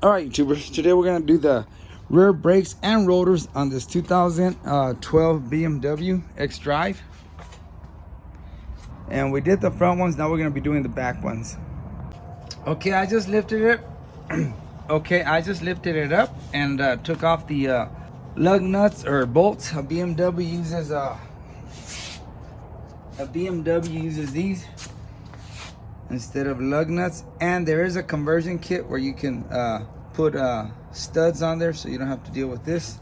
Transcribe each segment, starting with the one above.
Alright YouTubers, today we're going to do the rear brakes and rotors on this 2012 BMW X-Drive. And we did the front ones, now we're going to be doing the back ones. Okay, I just lifted it. Up and took off the lug nuts or bolts. A BMW uses these instead of lug nuts, and there is a conversion kit where you can put studs on there so you don't have to deal with this.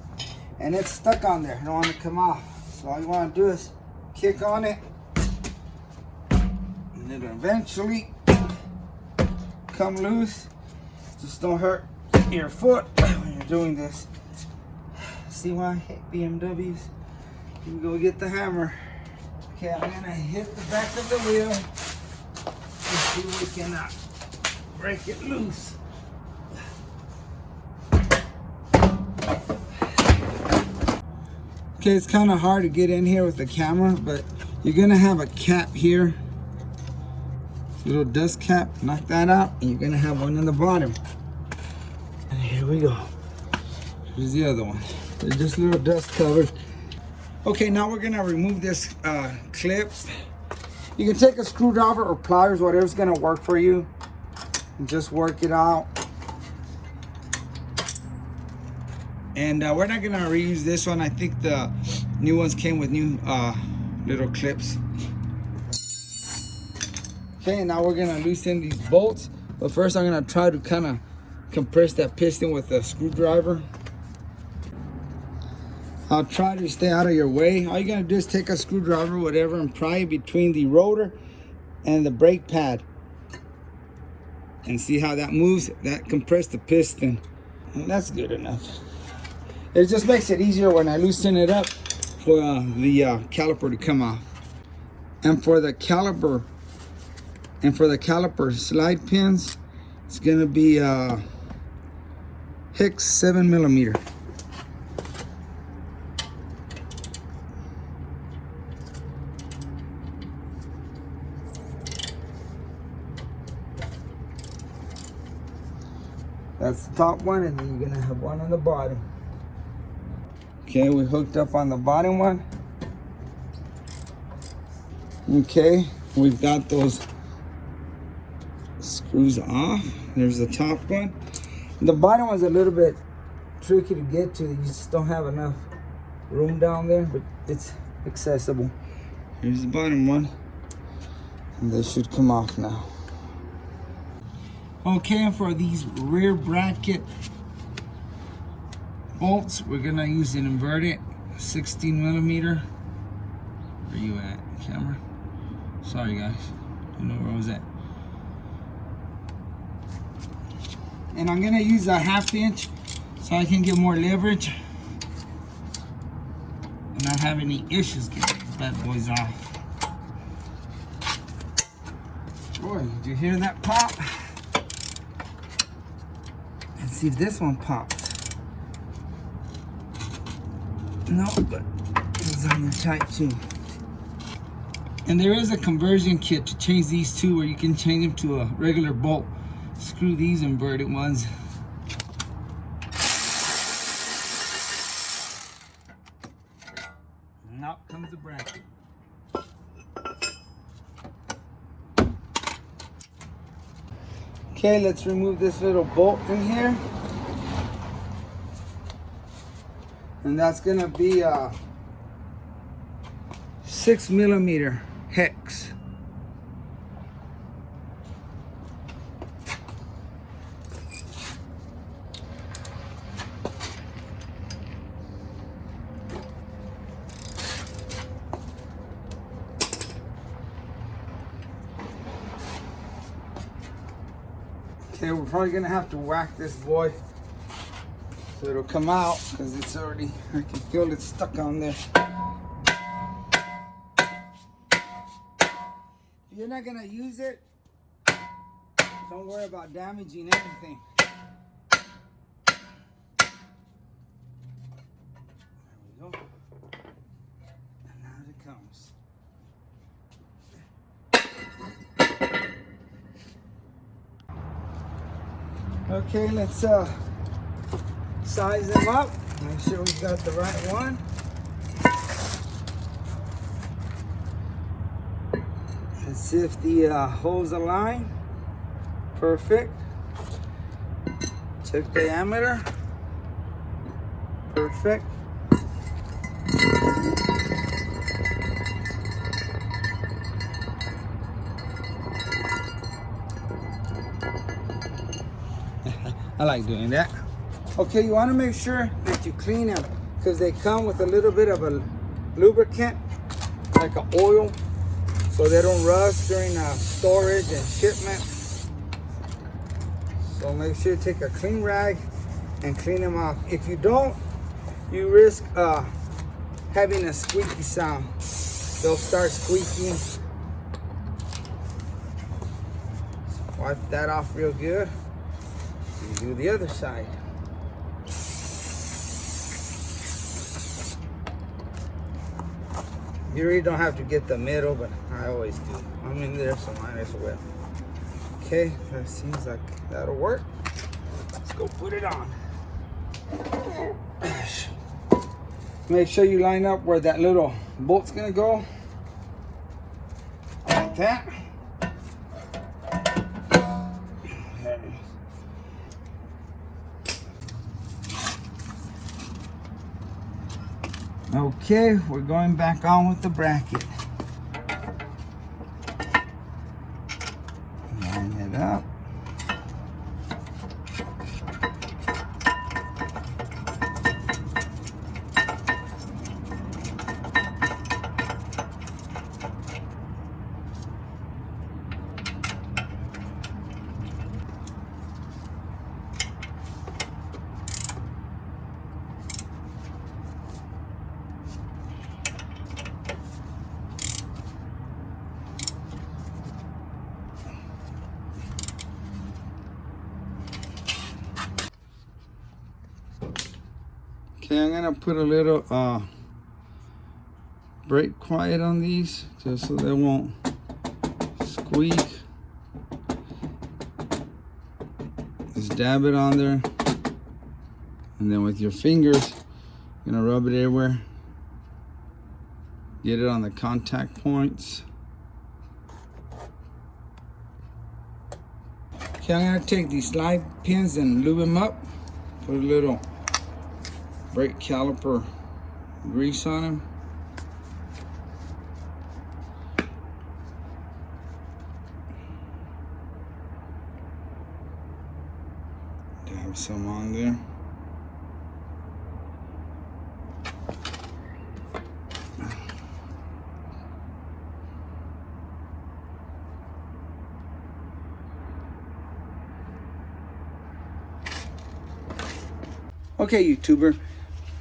And it's stuck on there, I don't want to come off, so all you want to do is kick on it and it'll eventually come loose. Just don't hurt your foot when you're doing this. See why I hate BMWs? You can go get the hammer. Okay, I'm gonna hit the back of the wheel. See if we can break it loose. Okay, it's kind of hard to get in here with the camera, but you're gonna have a cap here, little dust cap. Knock that out, and you're gonna have one in the bottom. And here we go. Here's the other one. They're just little dust covers. Okay, now we're gonna remove this clip. You can take a screwdriver or pliers, whatever's gonna work for you, and just work it out. And we're not gonna reuse this one. I think the new ones came with new little clips. Okay, now we're gonna loosen these bolts. But first I'm gonna try to kind of compress that piston with a screwdriver. I'll try to stay out of your way. All you're gonna do is take a screwdriver, whatever, and pry it between the rotor and the brake pad. And see how that moves? That compressed the piston. And that's good enough. It just makes it easier when I loosen it up for the caliper to come off. And for the caliper slide pins, it's gonna be Hex 7mm. That's the top one, and then you're gonna have one on the bottom. Okay, we hooked up on the bottom one. Okay, we've got those screws off. There's the top one. The bottom one's a little bit tricky to get to. You just don't have enough room down there, but it's accessible. Here's the bottom one. And they should come off now. Okay, and for these rear bracket bolts, we're gonna use an inverted 16mm. Where you at, camera? Sorry guys, you know where I was at. And I'm gonna use a 1/2 inch so I can get more leverage and not have any issues getting these bad boys off. Boy, did you hear that pop? Let's see if this one pops. No, but it's on the tight too. And there is a conversion kit to change these two, where you can change them to a regular bolt. Screw these inverted ones. And out comes the bracket. Okay, let's remove this little bolt in here. And that's gonna be a 6mm hex. Okay, we're probably gonna have to whack this boy so it'll come out, because it's already, I can feel it stuck on there. If you're not gonna use it, don't worry about damaging anything. There we go. And out it comes. Okay, let's size them up. Make sure we got the right one. Let's see if the holes align. Perfect. Check diameter. Perfect. I like doing that. Okay, you want to make sure that you clean them because they come with a little bit of a lubricant, like an oil, so they don't rust during storage and shipment. So make sure you take a clean rag and clean them off. If you don't, you risk having a squeaky sound. They'll start squeaking. Wipe that off real good. And do the other side. You really don't have to get the middle, but I always do. I'm in there, so might as well. Okay, that seems like that'll work. Let's go put it on. Make sure you line up where that little bolt's gonna go. Like that. There it is. Okay, we're going back on with the bracket. Line it up. Okay, I'm gonna put a little brake quiet on these just so they won't squeak. Just dab it on there, and then with your fingers, you're gonna rub it everywhere. Get it on the contact points. Okay, I'm gonna take these slide pins and lube them up. Put a little brake caliper grease on them. Dab some on there. Okay, YouTuber,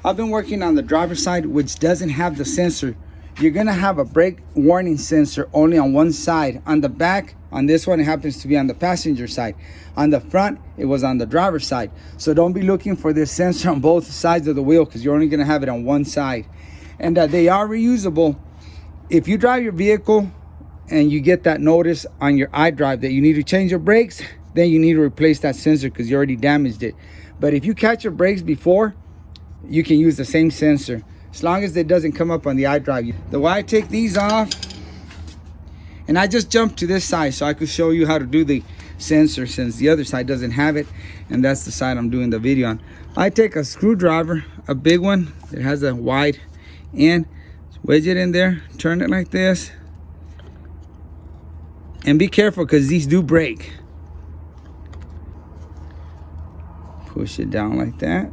I've been working on the driver's side, which doesn't have the sensor. You're gonna have a brake warning sensor only on one side. On the back, on this one, it happens to be on the passenger side. On the front, it was on the driver's side. So don't be looking for this sensor on both sides of the wheel because you're only gonna have it on one side. And they are reusable. If you drive your vehicle and you get that notice on your iDrive that you need to change your brakes, then you need to replace that sensor because you already damaged it. But if you catch your brakes before, you can use the same sensor as long as it doesn't come up on the iDrive. The way I take these off, and I just jumped to this side so I could show you how to do the sensor since the other side doesn't have it, and that's the side I'm doing the video on. I take a screwdriver, a big one that has a wide end, wedge it in there, turn it like this, and be careful because these do break. Push it down like that.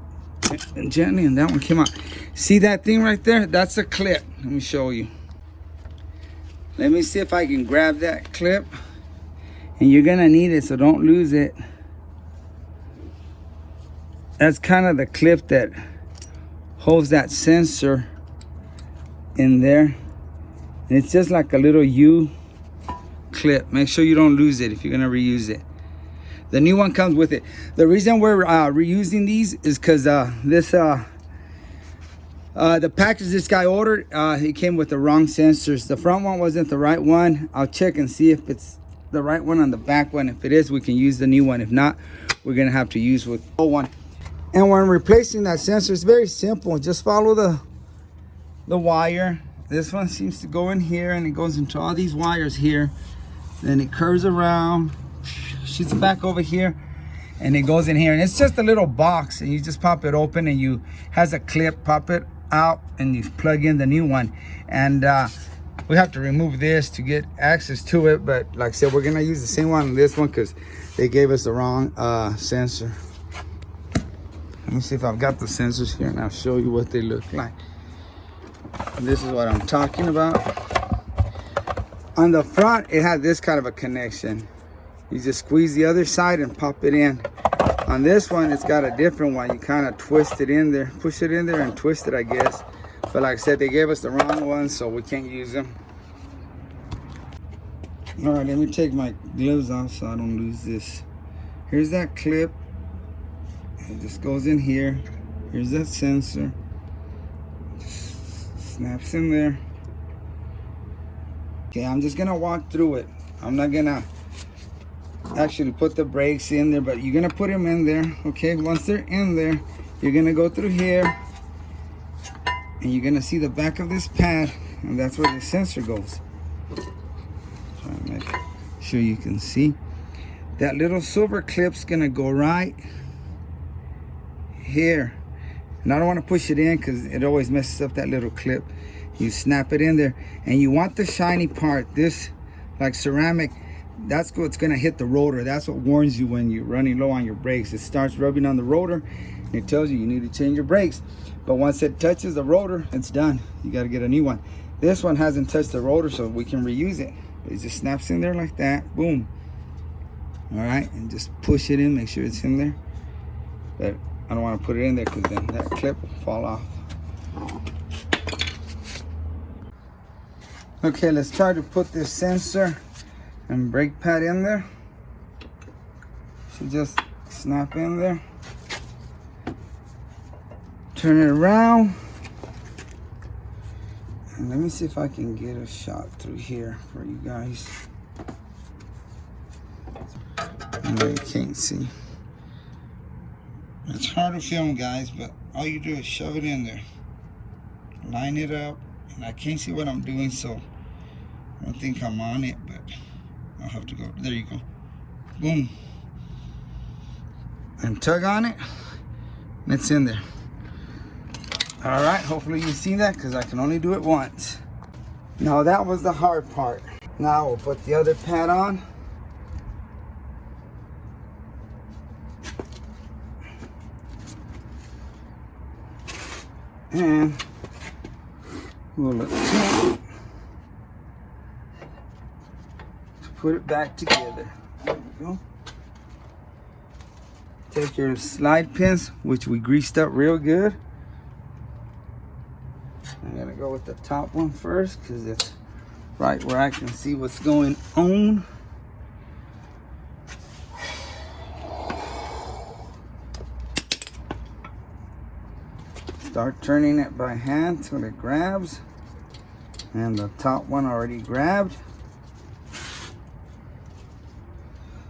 And gently, and that one came out. See that thing right there? That's a clip. Let me show you. Let me see if I can grab that clip. And you're gonna need it, so don't lose it. That's kind of the clip that holds that sensor in there. And it's just like a little U clip. Make sure you don't lose it if you're gonna reuse it. The new one comes with it. The reason we're reusing these is because the package this guy ordered, it came with the wrong sensors. The front one wasn't the right one. I'll check and see if it's the right one on the back one. If it is, we can use the new one. If not, we're gonna have to use with the old one. And when replacing that sensor, it's very simple. Just follow the wire. This one seems to go in here, and it goes into all these wires here. Then it curves around, shoots back over here, and it goes in here. And it's just a little box, and you just pop it open, and you has a clip, pop it out, and you plug in the new one. And we have to remove this to get access to it, but like I said, we're gonna use the same one on this one because they gave us the wrong sensor. Let me see if I've got the sensors here, and I'll show you what they look like. This is what I'm talking about. On the front, it had this kind of a connection. You just squeeze the other side and pop it in. On this one, it's got a different one. You kind of twist it in there, push it in there and twist it, I guess. But like I said, they gave us the wrong one, so we can't use them. All right, let me take my gloves off so I don't lose this. Here's that clip. It just goes in here. Here's that sensor. Just snaps in there. Okay, I'm just gonna walk through it. I'm not gonna actually put the brakes in there, but you're gonna put them in there. Okay, once they're in there, you're gonna go through here, and you're gonna see the back of this pad, and that's where the sensor goes. Try to make sure you can see. That little silver clip's gonna go right here. And I don't want to push it in because it always messes up that little clip. You snap it in there, and you want the shiny part, this like ceramic, that's what's gonna hit the rotor. That's what warns you when you're running low on your brakes. It starts rubbing on the rotor, and it tells you need to change your brakes. But once it touches the rotor, it's done. You got to get a new one. This one hasn't touched the rotor, so we can reuse it. It just snaps in there like that. Boom. All right, and just push it in, make sure it's in there. But I don't want to put it in there because then that clip will fall off. Okay, let's try to put this sensor and brake pad in there. Should just snap in there. Turn it around. And let me see if I can get a shot through here for you guys. No, you can't see. It's hard to film, guys, but all you do is shove it in there. Line it up. And I can't see what I'm doing, so I don't think I'm on it, but I'll have to go. There you go. Boom. And tug on it, and it's in there. All right, hopefully you see that because I can only do it once. Now that was the hard part. Now we'll put the other pad on. And we'll put it back together. There we go. Take your slide pins, which we greased up real good. I'm gonna go with the top one first because it's right where I can see what's going on. Start turning it by hand till it grabs. And the top one already grabbed.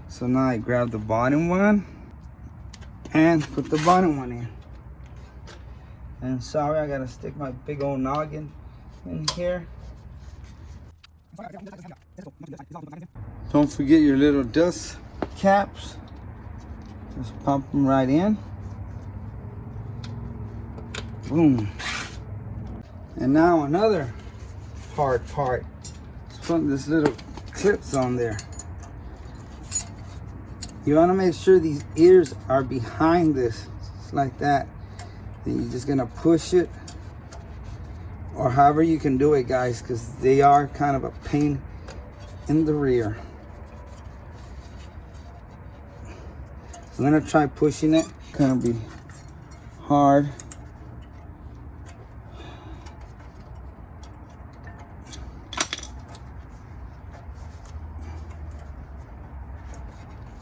So now I grab the bottom one and put the bottom one in. And sorry, I gotta stick my big old noggin in here. Don't forget your little dust caps. Just pump them right in. Boom. And now another hard part. Let's put this little clips on there. You want to make sure these ears are behind this, just like that. Then you're just gonna push it, or however you can do it, guys, because they are kind of a pain in the rear. I'm gonna try pushing it. Gonna be hard.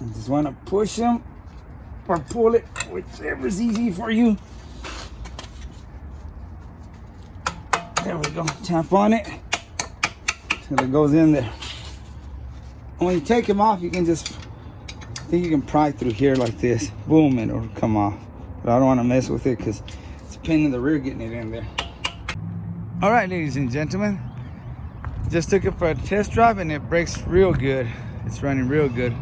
You just want to push them or pull it, whichever's easy for you. There we go. Tap on it till it goes in there. And when you take them off, you can just think you can pry through here like this. Boom, and it'll come off. But I don't want to mess with it because it's a pain in the rear getting it in there. All right, ladies and gentlemen. Just took it for a test drive and it brakes real good. It's running real good.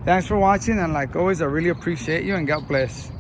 Thanks for watching, and like always, I really appreciate you and God bless.